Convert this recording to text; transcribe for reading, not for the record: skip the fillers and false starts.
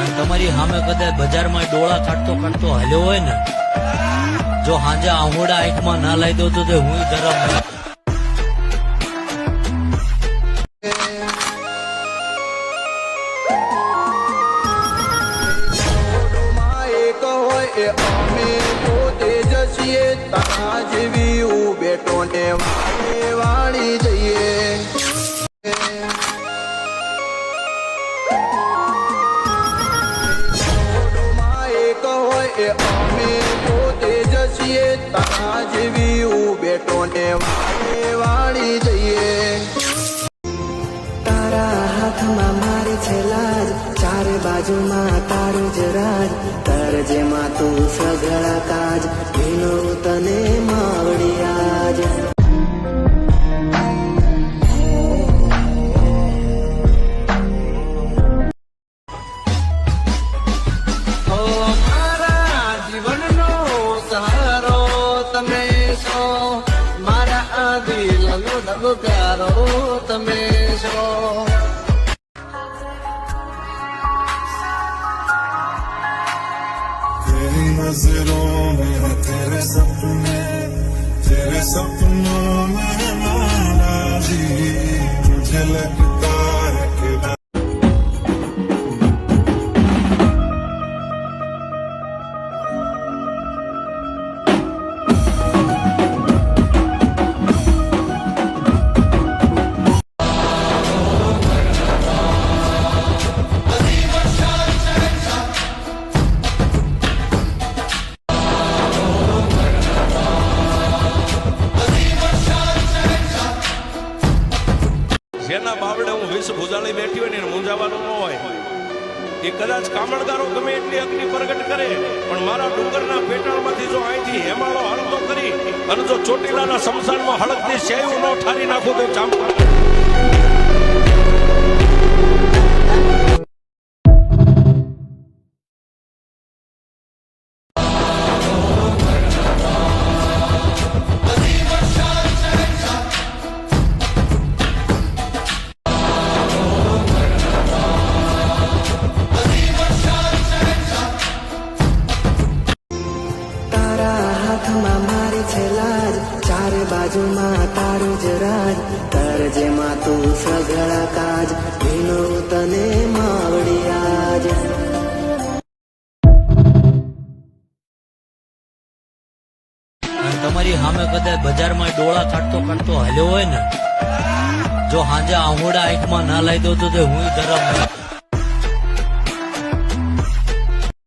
અને તમારી સામે કદાચ બજારમાં ડોળા કાઢતો કાઢતો હાલ્યો હોય ને, જો હાજે આંહોડા આંખમાં ના લાવી દો તો તે હું ધરમ નહીં. અમે પોતે જ છીએ તારા જેવી બેટો ને વાળી જઈએ. એક હોય અમે પોતે જ છીએ તારા જેવી બેટો ને વાળી જઈએ. તારા હાથમાં મારી છે લાજ, ચારે બાજુમાં તારું જ રાજ, જેમાં તું સઘળા કાજ, ભીનો તને માવડી આજ. મારા જીવનનો સહારો તમે છો, મારા આ દિલનો ધબકારો તમે છો. तेरी नजरों में है तेरे सपनों में नाराजी, मुझे लगता है कि જેના બાવડે હું વિષ ભૂજાળી બેઠી હોય ને મૂંઝાવાનું ન હોય. એ કદાચ કામણગારો ગમે એટલી અગ્નિ પ્રગટ કરે, પણ મારા ડુંગરના પેટાળમાંથી જો અહીંથી હેમાળો હળતો કરી અને જો ચોટીલાના શમશાનમાં હળકની સેયું ન ઠારી નાખું તો ચાંપા મારી છે લાજ, ચારે બાજુમાં તારું જ રાજ, જેમાં તું સઘળા કાજ, ભીનો તને માવડી આજ. અને તમારી સામે કદાચ બજારમાં ડોળા કાઢતો કાઢતો હાલ્યો હોય ને, જો હાજે આંહોડા આંખમાં ના લાવી દો તો તે હું ધરમ નહીં.